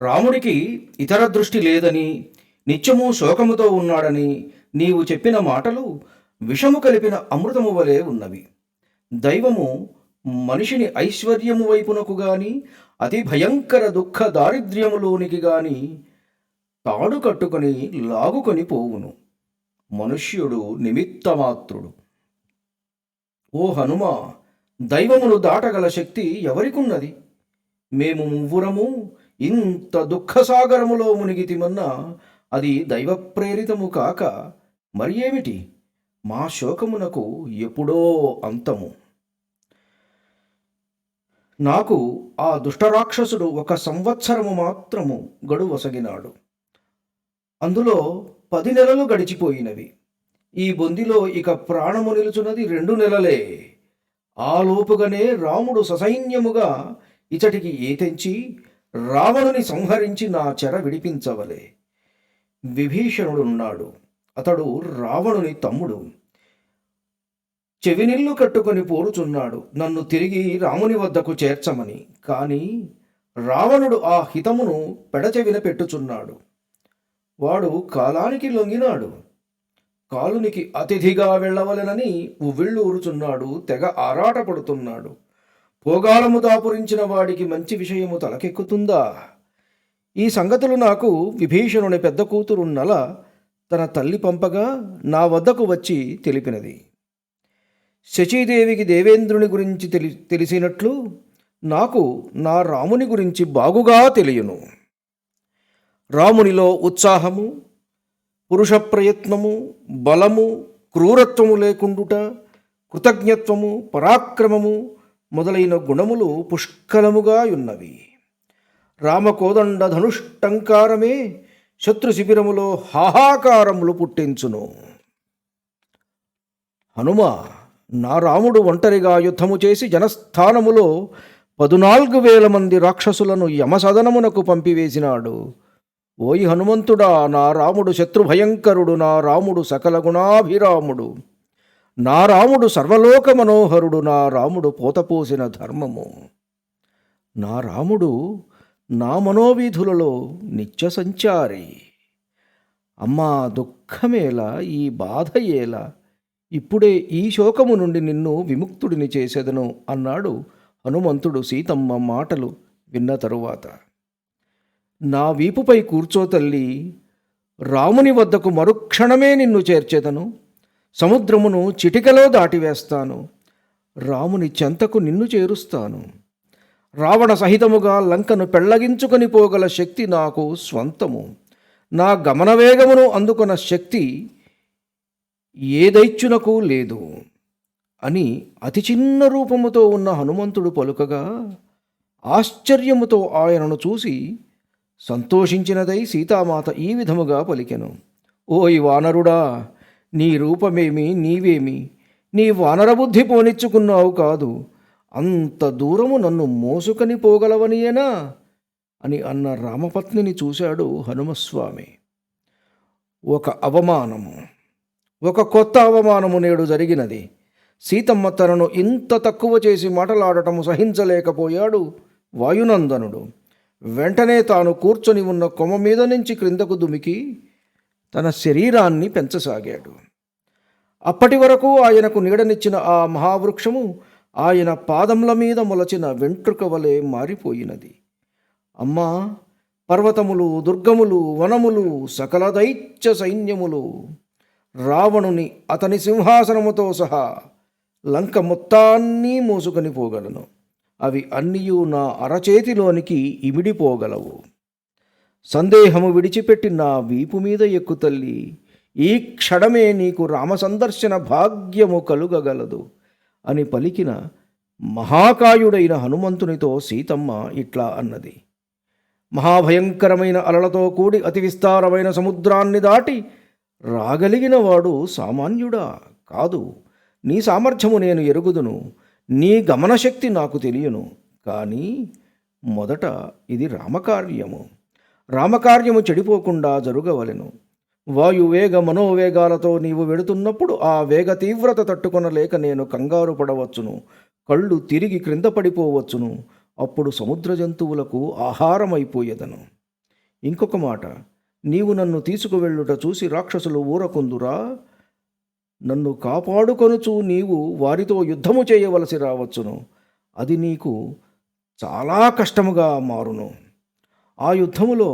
రాముడికి ఇతర దృష్టి లేదని, నిత్యము శోకముతో ఉన్నాడని నీవు చెప్పిన మాటలు విషము కలిపిన అమృతము వలె ఉన్నవి. దైవము మనిషిని ఐశ్వర్యము వైపునకు గాని అతి భయంకర దుఃఖ దారిద్ర్యములోనికి గాని తాడు కట్టుకొని లాగుకొని పోవును. మనుష్యుడు నిమిత్తమాత్రుడు. ఓ హనుమ, దైవమును దాటగల శక్తి ఎవరికున్నది? మేము మువ్వురము ఇంత దుఃఖసాగరములో మునిగితిమన్నా అది దైవప్రేరితము కాక మరి ఏమిటి? మా శోకమునకు ఎప్పుడో అంతము. నాకు ఆ దుష్టరాక్షసుడు 1 సంవత్సరము మాత్రము గడువసగినాడు. అందులో 10 నెలలు గడిచిపోయినవి. ఈ బొందిలో ఇక ప్రాణము నిలుచున్నది 2 నెలలే. ఆలోపుగానే రాముడు ససైన్యముగా ఇచటికి ఏతెంచి రావణుని సంహరించి నా చెర విడిపించవలే. విభీషణుడున్నాడు. అతడు రావణుని తమ్ముడు. చెవినిల్లు కట్టుకొని పోరుచున్నాడు నన్ను తిరిగి రాముని వద్దకు చేర్చమని. కాని రావణుడు ఆ హితమును పెడచెవిన పెట్టుచున్నాడు. వాడు కాలానికి లొంగినాడు. కాలునికి అతిథిగా వెళ్ళవలెనని ఉవ్విళ్ళూరుచున్నాడు. తెగ ఆరాటపడుతున్నాడు. పోగాలము దాపురించిన వాడికి మంచి విషయము తలకెక్కుతుందా? ఈ సంగతులు నాకు విభీషణుని పెద్ద కూతురు నల తన తల్లి పంపగా నా వద్దకు వచ్చి తెలిపినది. శచీదేవికి దేవేంద్రుని గురించి తెలిసినట్లు నాకు నా రాముని గురించి బాగుగా తెలియను. రామునిలో ఉత్సాహము, పురుష ప్రయత్నము, బలము, క్రూరత్వము లేకుండుట, కృతజ్ఞత్వము, పరాక్రమము మొదలైన గుణములు పుష్కలముగా ఉన్నవి. రామకోదండ ధనుష్టంకారమే శత్రు శిబిరములో హాహాకారములు పుట్టించును. హనుమ, నా రాముడు ఒంటరిగా యుద్ధము చేసి జనస్థానములో 14,000 మంది రాక్షసులను యమసదనమునకు పంపివేసినాడు. ఓయి హనుమంతుడా, నా రాముడు శత్రుభయంకరుడు, నా రాముడు సకల గుణాభిరాముడు, నా రాముడు సర్వలోక మనోహరుడు, నా రాముడు పోతపోసిన ధర్మము. నా రాముడు నా మనోవీధులలో నిత్య సంచారి. అమ్మా, దుఃఖమేలా, ఈ బాధ ఏలా? ఇప్పుడే ఈ శోకము నుండి నిన్ను విముక్తుడిని చేసేదను అన్నాడు హనుమంతుడు సీతమ్మ మాటలు విన్న తరువాత. నా వీపుపై కూర్చో తల్లి, రాముని వద్దకు మరుక్షణమే నిన్ను చేర్చేదను. సముద్రమును చిటికలో దాటివేస్తాను. రాముని చెంతకు నిన్ను చేరుస్తాను. రావణ సహితముగా లంకను పెళ్లగించుకొని పోగల శక్తి నాకు స్వంతము. నా గమనవేగమును అందుకున్న శక్తి ఏ దైత్యునకు లేదు అని అతి చిన్న రూపముతో ఉన్న హనుమంతుడు పలుకగా ఆశ్చర్యముతో ఆయనను చూసి సంతోషించినదై సీతామాత ఈ విధముగా పలికెను. ఓయ్ వానరుడా, నీ రూపమేమి, నీవేమి, నీ వానరబుద్ధి పోనిచ్చుకున్నావు కాదు. అంత దూరము నన్ను మోసుకొని పోగలవనియేనా అని అన్న రామపత్నిని చూశాడు హనుమస్వామి. ఒక కొత్త అవమానము నేడు జరిగినది. సీతమ్మ తనను ఇంత తక్కువ చేసి మాటలాడటము సహించలేకపోయాడు వాయునందనుడు. వెంటనే తాను కూర్చొని ఉన్న కొమ్మ మీద నుంచి క్రిందకు దుమికి తన శరీరాన్ని పెంచసాగాడు. అప్పటి వరకు ఆయనకు నీడనిచ్చిన ఆ మహావృక్షము ఆయన పాదముల మీద మొలచిన వెంట్రుక వలె మారిపోయినది. అమ్మా, పర్వతములు, దుర్గములు, వనములు, సకల దైత్య సైన్యములు, రావణుని అతని సింహాసనముతో సహా లంక మొత్తాన్ని మోసుకొని పోగలను. అవి అన్నీయూ నా అరచేతిలోనికి ఇమిడిపోగలవు. సందేహము విడిచిపెట్టి నా వీపు మీద ఎక్కు తల్లి. ఈ క్షణమే నీకు రామసందర్శన భాగ్యము కలుగగలదు అని పలికిన మహాకాయుడైన హనుమంతునితో సీతమ్మ ఇట్లా అన్నది. మహాభయంకరమైన అలలతో కూడి అతి విస్తారమైన సముద్రాన్ని దాటి రాగలిగిన వాడు సామాన్యుడా? కాదు. నీ సామర్థ్యము నేను ఎరుగుదును, నీ గమనశక్తి నాకు తెలియను. కానీ మొదట ఇది రామకార్యము చెడిపోకుండా జరుగవలెను. వాయువేగ మనోవేగాలతో నీవు వెడుతున్నప్పుడు ఆ వేగ తీవ్రత తట్టుకొనలేక నేను కంగారు పడవచ్చును. కళ్ళు తిరిగి క్రింద పడిపోవచ్చును. అప్పుడు సముద్ర జంతువులకు ఆహారమైపోయేదను. ఇంకొక మాట, నీవు నన్ను తీసుకువెళ్ళుట చూసి రాక్షసులు ఊరకుందురా? నన్ను కాపాడుకొనుచు నీవు వారితో యుద్ధము చేయవలసి రావచ్చును. అది నీకు చాలా కష్టముగా మారును. ఆ యుద్ధములో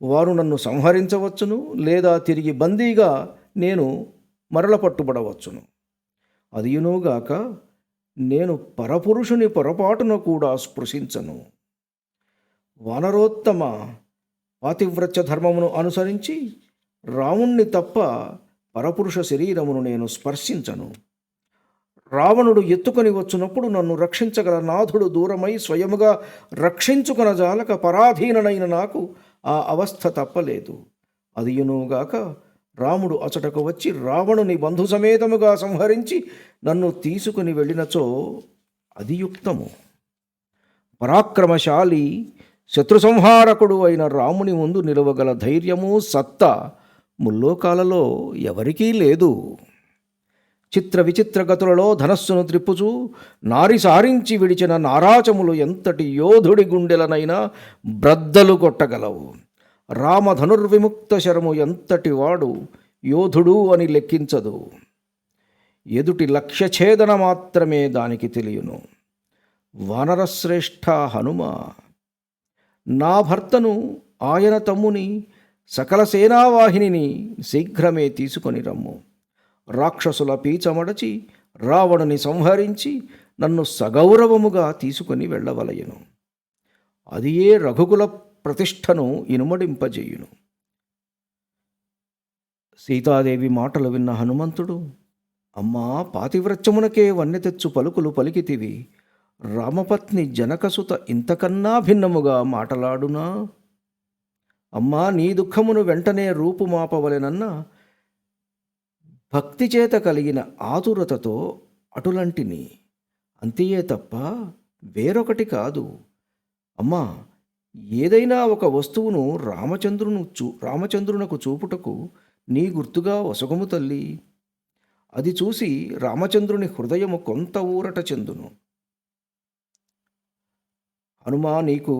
వారు నన్ను సంహరించవచ్చును, లేదా తిరిగి బందీగా నేను మరల పట్టుబడవచ్చును. అదియునుగాక నేను పరపురుషుని పొరపాటున కూడా స్పృశించను. వానరోత్తమ పాతివ్రత్య ధర్మమును అనుసరించి రాముణ్ణి తప్ప పరపురుష శరీరమును నేను స్పర్శించను. రావణుడు ఎత్తుకొని వచ్చినప్పుడు నన్ను రక్షించగల నాథుడు దూరమై స్వయముగా రక్షించుకొనజాలక పరాధీననైన నాకు ఆ అవస్థ తప్పలేదు. అదియునుగాక రాముడు అచటకు వచ్చి రావణుని బంధు సమేతముగా సంహరించి నన్ను తీసుకుని వెళ్ళినచో అది యుక్తము. పరాక్రమశాలి శత్రు సంహారకుడు అయిన రాముని ముందు నిలవగల ధైర్యము సత్తా ముల్లోకాలలో ఎవరికీ లేదు. చిత్ర విచిత్ర గతులలో ధనస్సును త్రిప్పుచూ నారి సారించి విడిచిన నారాచములు ఎంతటి యోధుడి గుండెలనైనా బ్రద్దలు కొట్టగలవు. రామధనుర్విముక్త శరము ఎంతటి వాడు యోధుడు అని లెక్కించదు. ఎదుటి లక్ష్యఛేదన మాత్రమే దానికి తెలియను. వానరశ్రేష్ఠ హనుమ, నా భర్తను, ఆయన తమ్ముని, సకల సేనావాహినిని శీఘ్రమే తీసుకొని రమ్ము. రాక్షసుల పీచమడచి రావణుని సంహరించి నన్ను సగౌరవముగా తీసుకొని వెళ్ళవలయను. అది ఏ రఘుకుల ప్రతిష్టను ఇనుమడింపజేయును. సీతాదేవి మాటలు విన్న హనుమంతుడు, అమ్మా, పాతివ్రత్యమునకే వన్నె తెచ్చు పలుకులు పలికితివి. రామపత్ని జనకసుత ఇంతకన్నా భిన్నముగా మాటలాడునా? అమ్మా, నీ దుఃఖమును వెంటనే రూపుమాపవలెనన్న భక్తి చేత కలిగిన ఆతురతతో అటులంటిని, అంతియే తప్ప వేరొకటి కాదు. అమ్మా, ఏదైనా ఒక వస్తువును రామచంద్రునకు చూపుటకు నీ గుర్తుగా వసగము తల్లి. అది చూసి రామచంద్రుని హృదయము కొంత ఊరట చెందును. హనుమా, నీకు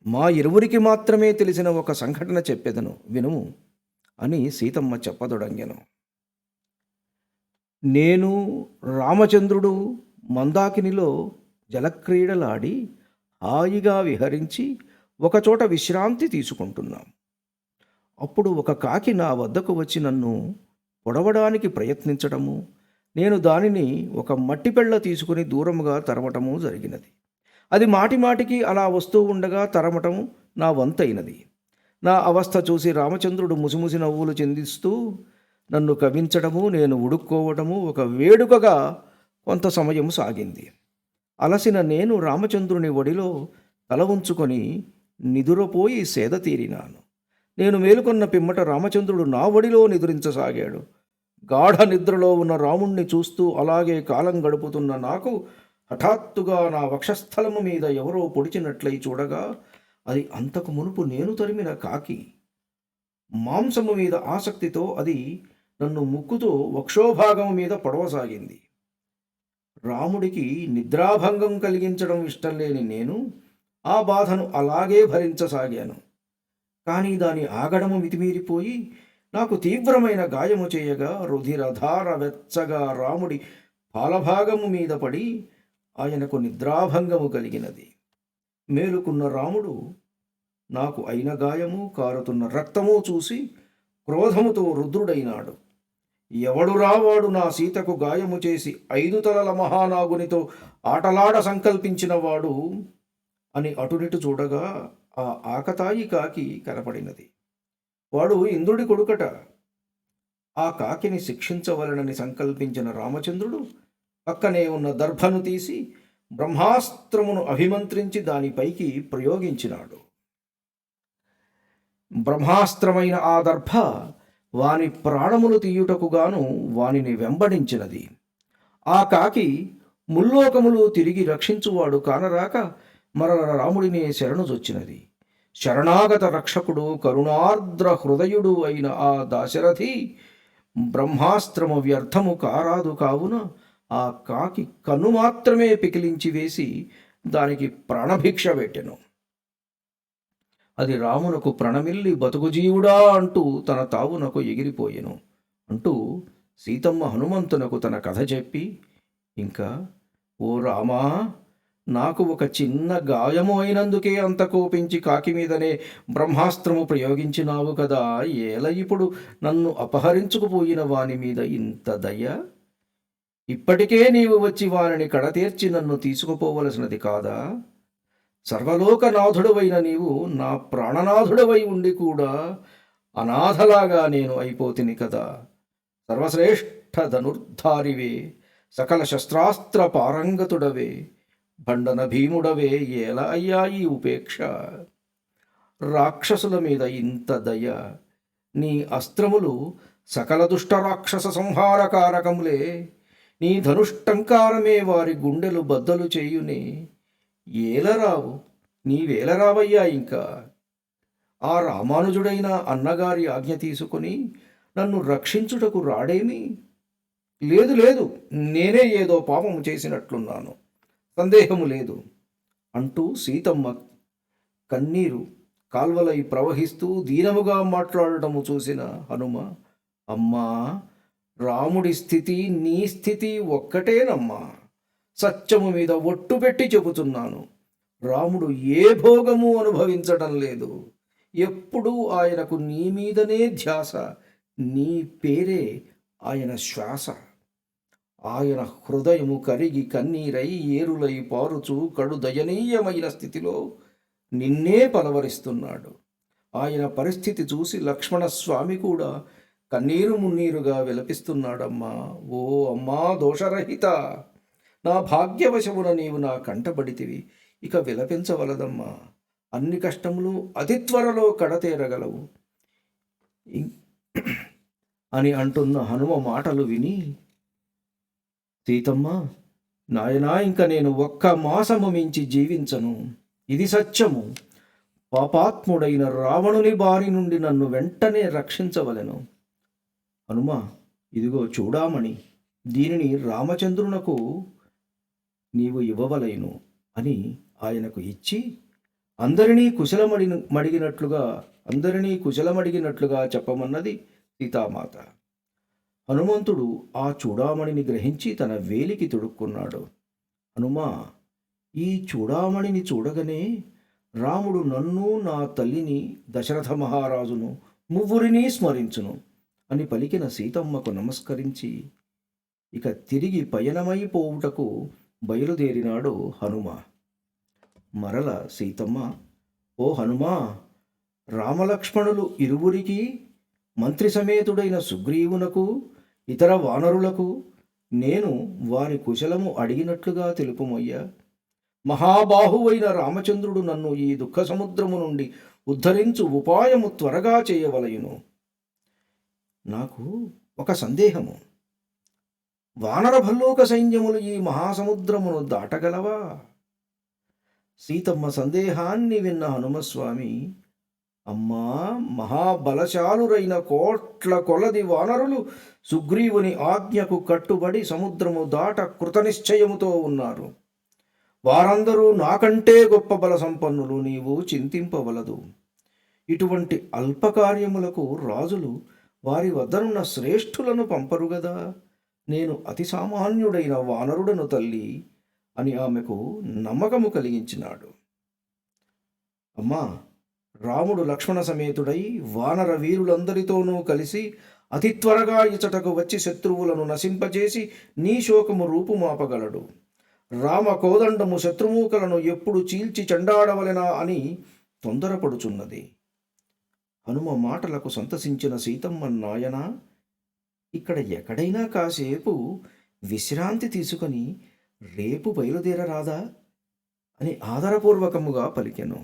మా ఇరువురికి మాత్రమే తెలిసిన ఒక సంఘటన చెప్పెదను, వినుము అని సీతమ్మ చెప్పదొడంగెను. నేను, రామచంద్రుడు మందాకినిలో జలక్రీడలాడి హాయిగా విహరించి ఒకచోట విశ్రాంతి తీసుకుంటున్నాం. అప్పుడు ఒక కాకి నా వద్దకు వచ్చి నన్ను పొడవడానికి ప్రయత్నించటము, నేను దానిని ఒక మట్టి పెళ్ళ తీసుకుని దూరముగా తరమటము జరిగినది. అది మాటిమాటికి అలా వస్తూ ఉండగా తరమటం నా వంతైనది. నా అవస్థ చూసి రామచంద్రుడు ముసిముసి నవ్వులు చిందిస్తూ నన్ను కవించడము, నేను ఉడుక్కోవటము ఒక వేడుకగా కొంత సమయం సాగింది. అలసిన నేను రామచంద్రుని ఒడిలో తల ఉంచుకొని నిదురపోయి సేద తీరినాను. నేను మేలుకొన్న పిమ్మట రామచంద్రుడు నా ఒడిలో నిదురించసాగాడు. గాఢ నిద్రలో ఉన్న రాముణ్ణి చూస్తూ అలాగే కాలం గడుపుతున్న నాకు హఠాత్తుగా నా వక్షస్థలము మీద ఎవరో పొడిచినట్లయి చూడగా అది అంతకు మునుపు నేను తరిమిన కాకి. మాంసము మీద ఆసక్తితో అది నన్ను ముక్కుతో వక్షోభాగం మీద పొడవసాగింది. రాముడికి నిద్రాభంగం కలిగించడం ఇష్టం లేని నేను ఆ బాధను అలాగే భరించసాగాను. కానీ దాని ఆగడము మితిమీరిపోయి నాకు తీవ్రమైన గాయము చేయగా రుధిరధార వెచ్చగా రాముడి పాలభాగము మీద పడి ఆయనకు నిద్రాభంగము కలిగినది. మేలుకున్న రాముడు నాకు అయిన గాయము, కారుతున్న రక్తము చూసి క్రోధముతో రుద్రుడైనాడు. ఎవడు రావాడు నా సీతకు గాయము చేసి 5 తలల మహానాగునితో ఆటలాడ సంకల్పించినవాడు అని అటునిటు చూడగా ఆ ఆకతాయి కాకి కనపడినది. వాడు ఇంద్రుడి కొడుకట. ఆ కాకిని శిక్షించవలనని సంకల్పించిన రామచంద్రుడు పక్కనే ఉన్న దర్భను తీసి బ్రహ్మాస్త్రమును అభిమంత్రించి దానిపైకి ప్రయోగించినాడు. బ్రహ్మాస్త్రమైన ఆ దర్భ వాని ప్రాణములు తీయుటకుగాను వానిని వెంబడించినది. ఆ కాకి ముల్లోకములు తిరిగి రక్షించువాడు కానరాక మరల రాముడినే శరణుజొచ్చినది. శరణాగత రక్షకుడు కరుణార్ద్ర హృదయుడు అయిన ఆ దాశరథి బ్రహ్మాస్త్రము వ్యర్థము కారాదు కావున ఆ కాకి కన్ను మాత్రమే పికిలించి వేసి దానికి ప్రాణభిక్ష పెట్టెను. అది రామునకు ప్రణమిల్లి బతుకుజీవుడా అంటూ తన తావునకు ఎగిరిపోయెను అంటూ సీతమ్మ హనుమంతునకు తన కథ చెప్పి, ఇంకా ఓ రామా, నాకు ఒక చిన్న గాయము అయినందుకే అంత కోపించి కాకి మీదనే బ్రహ్మాస్త్రము ప్రయోగించినావు కదా, ఏల ఇప్పుడు నన్ను అపహరించుకుపోయిన వాని మీద ఇంత దయ? ఇప్పటికే నీవు వచ్చి వారిని కడతీర్చి నన్ను తీసుకుపోవలసినది కాదా? సర్వలోకనాథుడవైన నీవు నా ప్రాణనాథుడవై ఉండి కూడా అనాథలాగా నేను అయిపోతిని కదా. సర్వశ్రేష్ఠ ధనుర్ధారివే, సకల శస్త్రాస్త్ర పారంగతుడవే, బండన భీముడవే, ఎలా అయ్యా ఈ ఉపేక్ష? రాక్షసుల మీద ఇంత దయ? నీ అస్త్రములు సకల దుష్ట రాక్షస సంహారకారకములే. నీ ధనుష్టంకారమే వారి గుండెలు బద్దలు చేయునే. ఏలరావు, నీవేలరావయ్యా ఇంకా? ఆ రామానుజుడైన అన్నగారి ఆజ్ఞ తీసుకుని నన్ను రక్షించుటకు రాడేమి? లేదు లేదు, నేనే ఏదో పాపము చేసినట్లున్నాను, సందేహము లేదు అంటూ సీతమ్మ కన్నీరు కాల్వలై ప్రవహిస్తూ దీనముగా మాట్లాడటము చూసిన హనుమ, అమ్మా, రాముడి స్థితి నీ స్థితి ఒక్కటేనమ్మా. సత్యము మీద ఒట్టు పెట్టి చెబుతున్నాను, రాముడు ఏ భోగము అనుభవించటం లేదు. ఎప్పుడూ ఆయనకు నీ మీదనే ధ్యాస, నీ పేరే ఆయన శ్వాస. ఆయన హృదయము కరిగి కన్నీరై ఏరులై పారుచు కడు దయనీయమైన స్థితిలో నిన్నే పలవరిస్తున్నాడు. ఆయన పరిస్థితి చూసి లక్ష్మణస్వామి కూడా కన్నీరు మున్నీరుగా విలపిస్తున్నాడమ్మా. ఓ అమ్మా దోషరహిత, నా భాగ్యవశమున నీవు నా కంటబడితివి, ఇక విలపించవలదమ్మా. అన్ని కష్టములు అతి త్వరలో కడతేరగలవు అని అంటున్న హనుమ మాటలు విని, సీతమ్మ, నాయనా, ఇంక నేను ఒక్క మాసము మించి జీవించను, ఇది సత్యము. పాపాత్ముడైన రావణుని బారి నుండి నన్ను వెంటనే రక్షించవలెను. హనుమ, ఇదిగో చూడామణి, దీనిని రామచంద్రునకు నీవు ఇవ్వవలేను అని ఆయనకు ఇచ్చి అందరినీ కుశలమడిగినట్లుగా చెప్పమన్నది సీతామాత. హనుమంతుడు ఆ చూడామణిని గ్రహించి తన వేలికి తొడుక్కున్నాడు. హనుమా, ఈ చూడామణిని చూడగానే రాముడు నన్ను, నా తల్లిని, దశరథ మహారాజును మువ్వురిని స్మరించును అని పలికిన సీతమ్మకు నమస్కరించి ఇక తిరిగి పయనమైపోవుటకు బయలుదేరినాడు హనుమ. మరల సీతమ్మ, ఓ హనుమా, రామలక్ష్మణులు ఇరువురికి, మంత్రి సమేతుడైన సుగ్రీవునకు, ఇతర వానరులకు నేను వారి కుశలము అడిగినట్లుగా తెలుపుమయ్యా. మహాబాహువైన రామచంద్రుడు నన్ను ఈ దుఃఖ సముద్రము నుండి ఉద్ధరించు ఉపాయము త్వరగా చేయవలయును. నాకు ఒక సందేహము. వానర భల్లూక సైన్యములు ఈ మహాసముద్రమును దాటగలవా? సీతమ్మ సందేహాన్ని విన్న హనుమస్వామి, అమ్మా, మహాబలశాలురైన కోట్ల కొలది వానరులు సుగ్రీవుని ఆజ్ఞకు కట్టుబడి సముద్రము దాట కృతనిశ్చయముతో ఉన్నారు. వారందరూ నాకంటే గొప్ప బల సంపన్నులు, నీవు చింతింపవలదు. ఇటువంటి అల్పకార్యములకు రాజులు వారి వద్దనున్న శ్రేష్ఠులను పంపరుగదా. నేను అతి సామాన్యుడైన వానరుడను తల్లి అని ఆమెకు నమ్మకము కలిగించినాడు. అమ్మా, రాముడు లక్ష్మణ సమేతుడై వానర వీరులందరితోనూ కలిసి అతి త్వరగా ఇచటకు వచ్చి శత్రువులను నశింపజేసి నీ శోకము రూపుమాపగలడు. రామ కోదండము శత్రుమూకలను ఎప్పుడు చీల్చి చెండాడవలెనా అని తొందరపడుచున్నది. హనుమ మాటలకు సంతసించిన సీతమ్మ, నాయనా, ఇక్కడ ఎక్కడైనా కాసేపు విశ్రాంతి తీసుకొని రేపు బయలుదేరరాదా అని ఆదరపూర్వకముగా పలికెను.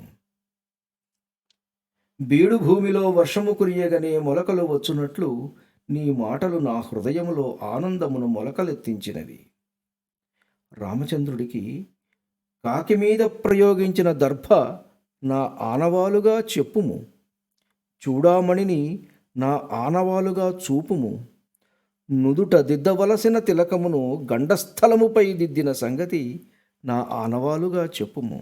బీడు భూమిలో వర్షము కురియగనే మొలకలు వచ్చునట్లు నీ మాటలు నా హృదయములో ఆనందమును మొలకలెత్తించినవి. రామచంద్రుడికి కాకి మీద ప్రయోగించిన దర్భ నా ఆనవాలుగా చెప్పుము, చూడామణిని నా ఆనవాలుగా చూపుము, నుదుట దిద్దవలసిన తిలకమును గండస్థలముపై దిద్దిన సంగతి నా ఆనవాలుగా చెప్పుము.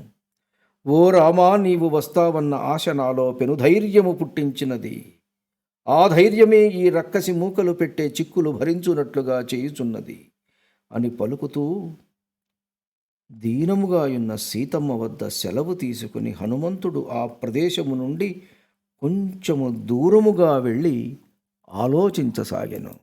ఓ రామా, నీవు వస్తావన్న ఆశ నాలో పెనుధైర్యము పుట్టించినది. ఆ ధైర్యమే ఈ రక్కసి మూకలు పెట్టే చిక్కులు భరించునట్లుగా చేయుచున్నది అని పలుకుతూ దీనముగాయున్న సీతమ్మ వద్ద సెలవు తీసుకుని హనుమంతుడు ఆ ప్రదేశము నుండి కొంచెము దూరముగా వెళ్ళి ఆలోచించసాగెను.